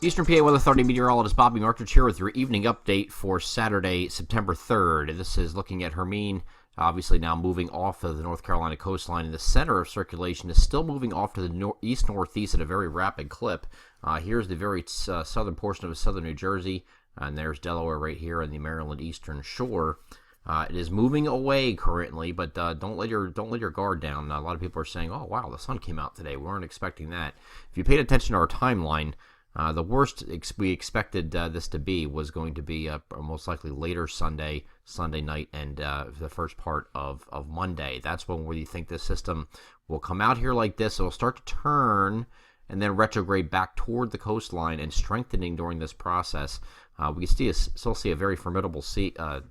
Eastern PA Weather Authority meteorologist Bobby Martridge here with your evening update for Saturday, September 3rd. This is looking at Hermine, obviously now moving off of the North Carolina coastline. And the center of circulation is still moving off to the east-northeast at a very rapid clip. Here's the very southern portion of southern New Jersey, and there's Delaware right here on the Maryland eastern shore. It is moving away currently, but don't let your guard down. A lot of people are saying, "Oh wow, the sun came out today. We weren't expecting that." If you paid attention to our timeline, the worst we expected this to be was going to be most likely later Sunday night, and the first part of Monday. That's when we think the system will come out here like this. It'll start to turn and then retrograde back toward the coastline and strengthening during this process. We can still see a very formidable system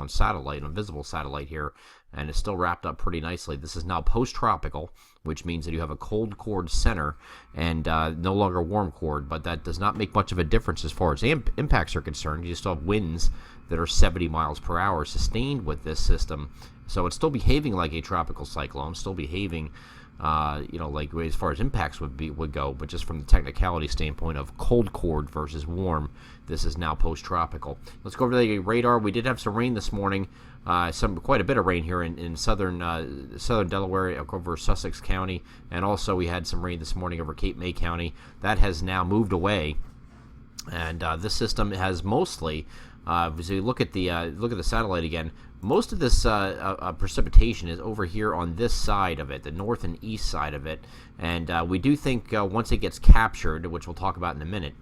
on satellite, on visible satellite here, and it's still wrapped up pretty nicely. This is now post-tropical, which means that you have a cold chord center and no longer warm chord, but that does not make much of a difference as far as impacts are concerned. You still have winds that are 70 miles per hour sustained with this system, so it's still behaving like a tropical cyclone, still behaving like as far as impacts would go, but just from the technicality standpoint of cold chord versus warm, this is now post-tropical. Let's go over the radar. We did have some rain this morning, quite a bit of rain here in southern Delaware over Sussex County, and also we had some rain this morning over Cape May County. That has now moved away, and this system has mostly, as you look at the satellite again, most of this precipitation is over here on this side of it, the north and east side of it, and we do think once it gets captured, which we'll talk about in a minute,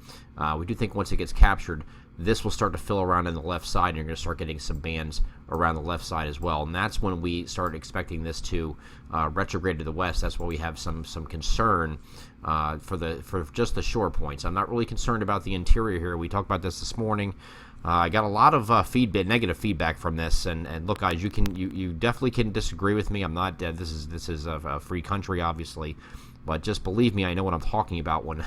we do think once it gets captured, this will start to fill around on the left side, and you're going to start getting some bands around the left side as well, and that's when we start expecting this to retrograde to the west. That's why we have some concern for just the shore points. I'm not really concerned about the interior here. We talked about this morning. I got a lot of negative feedback from this, and look, guys, you definitely can disagree with me. I'm not dead. This is a free country, obviously, but just believe me, I know what I'm talking about when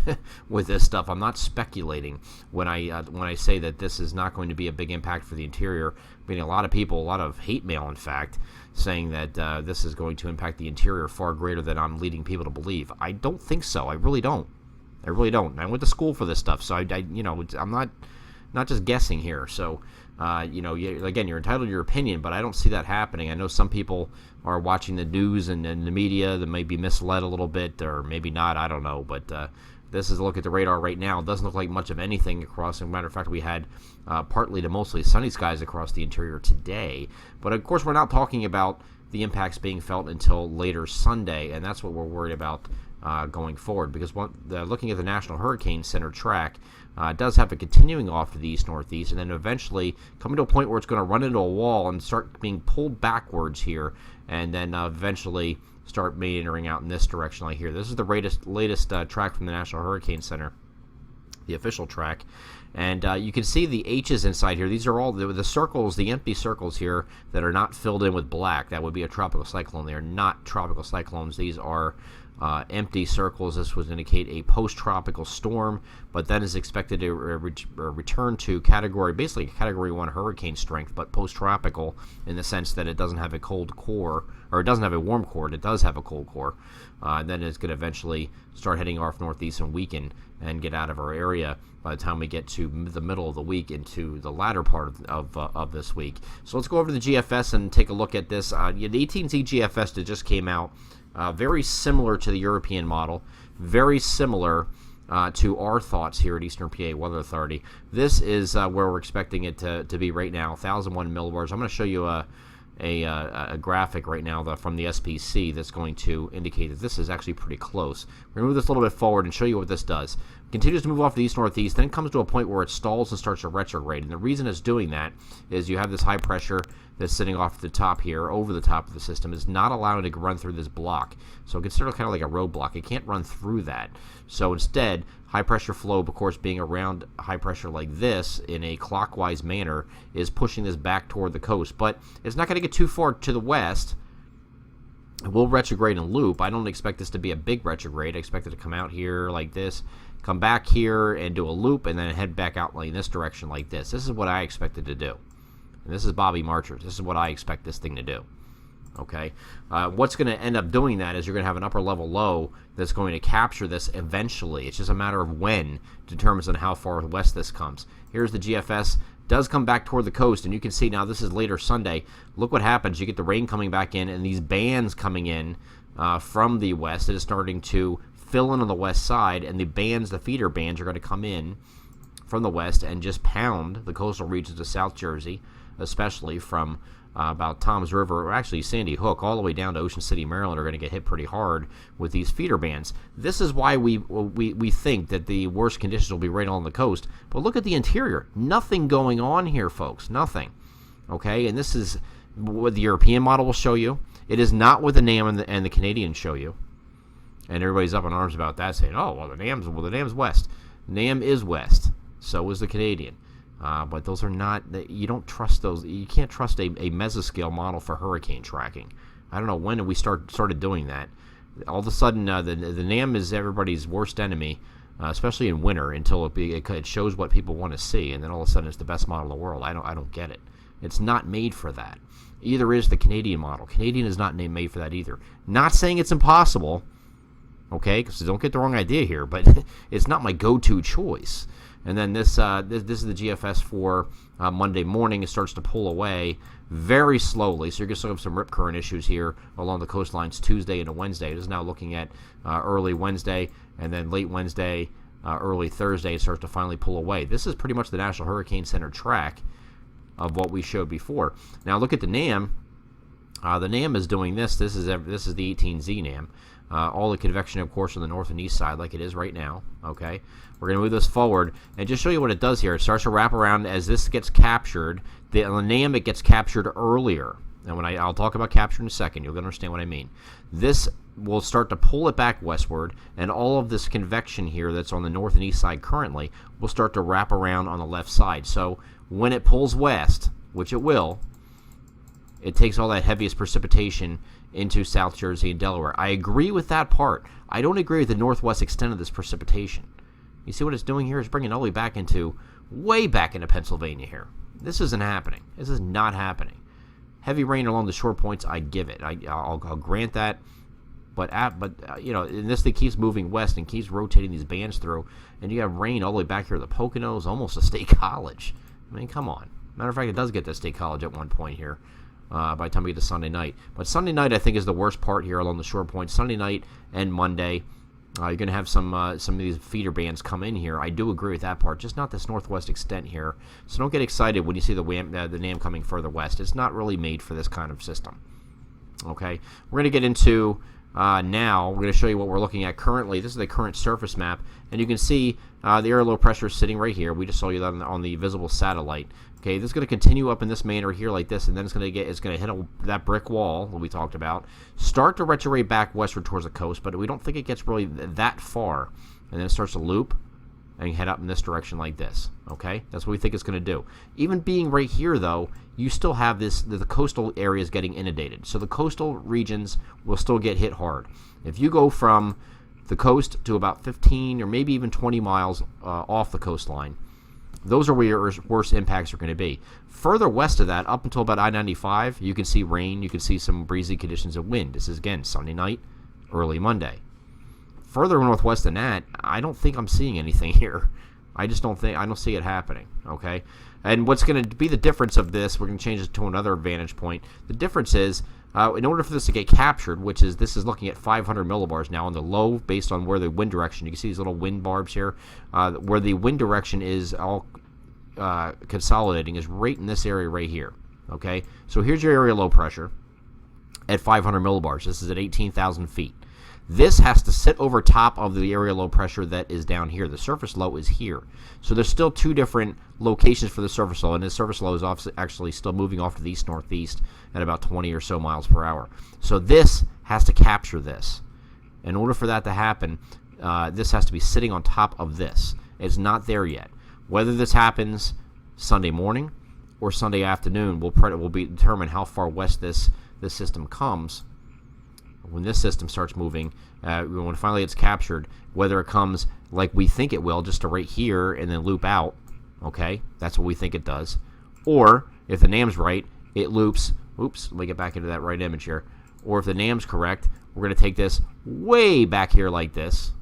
with this stuff. I'm not speculating when I say that this is not going to be a big impact for the interior. I'm getting a lot of people, a lot of hate mail, in fact, saying that this is going to impact the interior far greater than I'm leading people to believe. I don't think so. I really don't. I went to school for this stuff, so I'm not just guessing here. So, again, you're entitled to your opinion, but I don't see that happening. I know some people are watching the news and the media that may be misled a little bit, or maybe not. I don't know. But this is a look at the radar right now. It doesn't look like much of anything across. As a matter of fact, we had partly to mostly sunny skies across the interior today. But, of course, we're not talking about the impacts being felt until later Sunday, and that's what we're worried about going forward, because looking at the National Hurricane Center track, does have it continuing off to the east-northeast, and then eventually coming to a point where it's going to run into a wall and start being pulled backwards here, and then eventually start meandering out in this direction like here. This is the latest track from the National Hurricane Center, the official track. And you can see the H's inside here. These are all the circles, the empty circles here that are not filled in with black. That would be a tropical cyclone. They are not tropical cyclones. These are empty circles. This would indicate a post-tropical storm, but then is expected to return to basically Category 1 hurricane strength, but post-tropical in the sense that it doesn't have a cold core, or it doesn't have a warm core. It does have a cold core. Then it's going to eventually start heading off northeast and weaken and get out of our area by the time we get to the middle of the week into the latter part of this week. So let's go over to the GFS and take a look at this. The 18Z GFS that just came out, very similar to the European model, very similar to our thoughts here at Eastern PA Weather Authority. This is where we're expecting it to be right now, 1,001 millibars. I'm going to show you a graphic right now from the SPC that's going to indicate that this is actually pretty close. We're going to move this a little bit forward and show you what this does. It continues to move off the east-northeast, then comes to a point where it stalls and starts to retrograde. And the reason it's doing that is you have this high pressure that's sitting off the top here, over the top of the system, is not allowing it to run through this block. So consider it kind of like a roadblock. It can't run through that. So instead, high pressure flow, of course, being around high pressure like this in a clockwise manner, is pushing this back toward the coast. But it's not going to get too far to the west. It will retrograde and loop. I don't expect this to be a big retrograde. I expect it to come out here like this, come back here and do a loop, and then head back out in this direction like this. This is what I expect it to do. And this is Bobby Martridge. This is what I expect this thing to do. Okay, what's going to end up doing that is you're going to have an upper level low that's going to capture this eventually. It's just a matter of when determines on how far west this comes. Here's the GFS. Does come back toward the coast, and you can see now this is later Sunday. Look what happens. You get the rain coming back in, and these bands coming in from the west. It is starting to fill in on the west side, and the bands, the feeder bands, are going to come in from the west and just pound the coastal regions of South Jersey, especially from about Toms River, or actually Sandy Hook, all the way down to Ocean City, Maryland, are going to get hit pretty hard with these feeder bands. This is why we think that the worst conditions will be right on the coast. But look at the interior. Nothing going on here, folks. Nothing. Okay, and this is what the European model will show you. It is not what the NAM and the Canadian show you. And everybody's up in arms about that, saying, "Oh, well, the NAM's west. NAM is west. So is the Canadian." But those are not, you don't trust those. You can't trust a mesoscale model for hurricane tracking. I don't know when we started doing that. All of a sudden, the NAM is everybody's worst enemy, especially in winter, until it shows what people want to see, and then all of a sudden it's the best model in the world. I don't get it. It's not made for that. Either is the Canadian model. Canadian is not made for that either. Not saying it's impossible, okay, because don't get the wrong idea here, but it's not my go-to choice. And then this is the GFS for Monday morning. It starts to pull away very slowly. So you're going to still have some rip current issues here along the coastlines Tuesday into Wednesday. It is now looking at early Wednesday and then late Wednesday, early Thursday. It starts to finally pull away. This is pretty much the National Hurricane Center track of what we showed before. Now look at the NAM. The NAM is doing this. This is the 18Z NAM. All the convection, of course, on the north and east side, like it is right now. Okay, we're going to move this forward and just show you what it does here. It starts to wrap around as this gets captured. The NAM, it gets captured earlier. And when I'll talk about capture in a second, you'll understand what I mean. This will start to pull it back westward, and all of this convection here that's on the north and east side currently will start to wrap around on the left side. So when it pulls west, which it will, it takes all that heaviest precipitation into South Jersey and Delaware. I agree with that part. I don't agree with the northwest extent of this precipitation. You see what it's doing here? It's bringing it all the way way back into Pennsylvania here. This isn't happening. This is not happening. Heavy rain along the shore points, I give it. I'll grant that. But you know, and this thing keeps moving west and keeps rotating these bands through, and you have rain all the way back here to the Poconos, almost to State College. I mean, come on. Matter of fact, it does get to State College at one point here. By the time we get to Sunday night. But Sunday night, I think, is the worst part here along the shore point. Sunday night and Monday, you're going to have some of these feeder bands come in here. I do agree with that part, just not this northwest extent here. So don't get excited when you see the NAM coming further west. It's not really made for this kind of system. Okay, we're going to get into now. We're going to show you what we're looking at currently. This is the current surface map, and you can see the area low pressure is sitting right here. We just saw you that on the visible satellite. Okay, this is going to continue up in this manner here like this, and then it's going to hit that brick wall that we talked about, start to retrograde back westward towards the coast, but we don't think it gets really that far, and then it starts to loop and head up in this direction like this. Okay, that's what we think it's going to do. Even being right here, though, you still have the coastal areas getting inundated, so the coastal regions will still get hit hard. If you go from the coast to about 15 or maybe even 20 miles off the coastline, those are where your worst impacts are going to be. Further west of that, up until about I-95, you can see rain, you can see some breezy conditions of wind. This is, again, Sunday night, early Monday. Further northwest than that, I don't think I'm seeing anything here. I don't see it happening, okay? And what's going to be the difference of this, we're going to change it to another vantage point. The difference is, in order for this to get captured, this is looking at 500 millibars now on the low based on where the wind direction, you can see these little wind barbs here, where the wind direction is all consolidating is right in this area right here, okay? So here's your area low pressure at 500 millibars. This is at 18,000 feet. This has to sit over top of the area low pressure that is down here. The surface low is here. So there's still two different locations for the surface low, and the surface low is actually still moving off to the east-northeast at about 20 or so miles per hour. So this has to capture this. In order for that to happen, this has to be sitting on top of this. It's not there yet. Whether this happens Sunday morning or Sunday afternoon will determine how far west this system comes. When this system starts moving, when finally it's captured, whether it comes like we think it will, just to right here and then loop out, okay? That's what we think it does. Or, if the NAM's right, it loops Oops, let me get back into that right image here. Or if the NAM's correct, we're going to take this way back here like this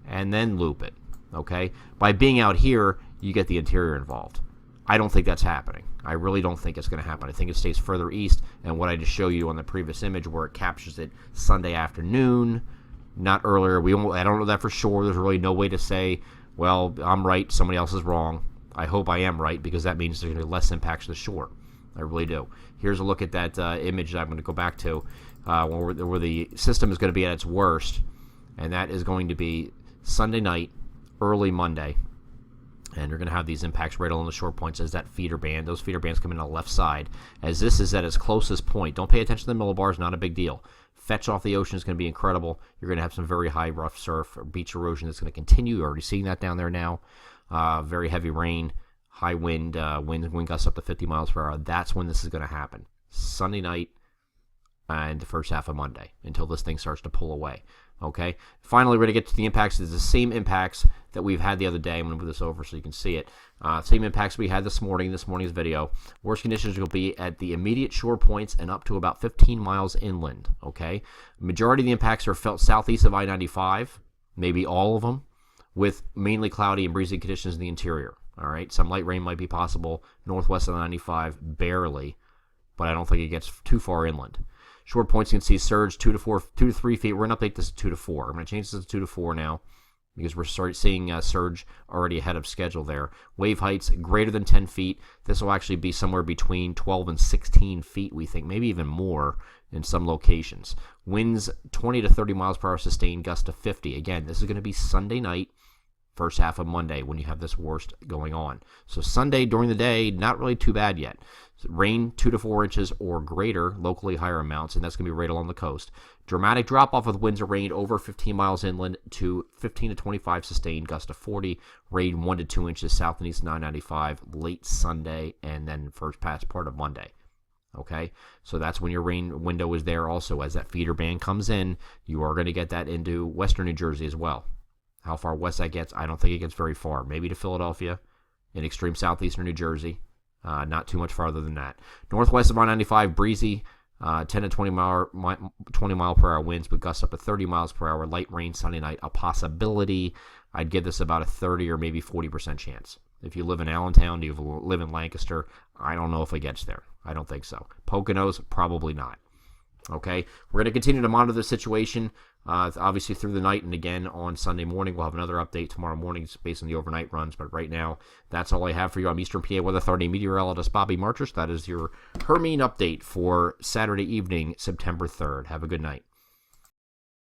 and then loop it, okay? By being out here, you get the interior involved. I don't think that's happening. I really don't think it's going to happen. I think it stays further east, and what I just showed you on the previous image where it captures it Sunday afternoon, not earlier. I don't know that for sure. There's really no way to say, well, I'm right, somebody else is wrong. I hope I am right, because that means there's going to be less impacts to the shore. I really do. Here's a look at that image that I'm going to go back to where the system is going to be at its worst, and that is going to be Sunday night, early Monday. And you're going to have these impacts right along the shore points as that feeder band. Those feeder bands come in on the left side. As this is at its closest point, don't pay attention to the millibars, not a big deal. Fetch off the ocean is going to be incredible. You're going to have some very high rough surf or beach erosion that's going to continue. You're already seeing that down there now. Very heavy rain, high wind, wind gusts up to 50 miles per hour. That's when this is going to happen. Sunday night and the first half of Monday until this thing starts to pull away. Okay. Finally, we're going to get to the impacts. It's the same impacts that we've had the other day. I'm going to move this over so you can see it. Same impacts we had this morning's video. Worst conditions will be at the immediate shore points and up to about 15 miles inland. Okay. Majority of the impacts are felt southeast of I-95, maybe all of them, with mainly cloudy and breezy conditions in the interior. All right. Some light rain might be possible. Northwest of 95, barely, but I don't think it gets too far inland. Short points, you can see surge 2 to 3 feet. We're going to update this to 2 to 4. I'm going to change this to 2 to 4 now because we're seeing surge already ahead of schedule there. Wave heights greater than 10 feet. This will actually be somewhere between 12 and 16 feet, we think, maybe even more in some locations. Winds 20 to 30 miles per hour sustained, gusts to 50. Again, this is going to be Sunday night, first half of Monday when you have this worst going on. So Sunday during the day, not really too bad yet. Rain 2 to 4 inches or greater, locally higher amounts, and that's going to be right along the coast. Dramatic drop-off with winds of rain over 15 miles inland to 15 to 25 sustained, gust to 40. Rain 1 to 2 inches south and east 995 late Sunday and then first part of Monday. Okay, so that's when your rain window is there also. As that feeder band comes in, you are going to get that into western New Jersey as well. How far west that gets, I don't think it gets very far. Maybe to Philadelphia, in extreme southeastern New Jersey. Not too much farther than that. Northwest of I-95, breezy, 10 to 20 mile per hour winds with gusts up to 30 miles per hour. Light rain Sunday night, a possibility. I'd give this about a 30 or maybe 40% chance. If you live in Allentown, you live in Lancaster, I don't know if it gets there. I don't think so. Poconos, probably not. Okay, we're going to continue to monitor the situation, obviously through the night, and again on Sunday morning. We'll have another update tomorrow morning based on the overnight runs, but right now, that's all I have for you. I'm Eastern PA Weather Authority meteorologist Bobby Marchers. That is your Hermine update for Saturday evening, September 3rd. Have a good night.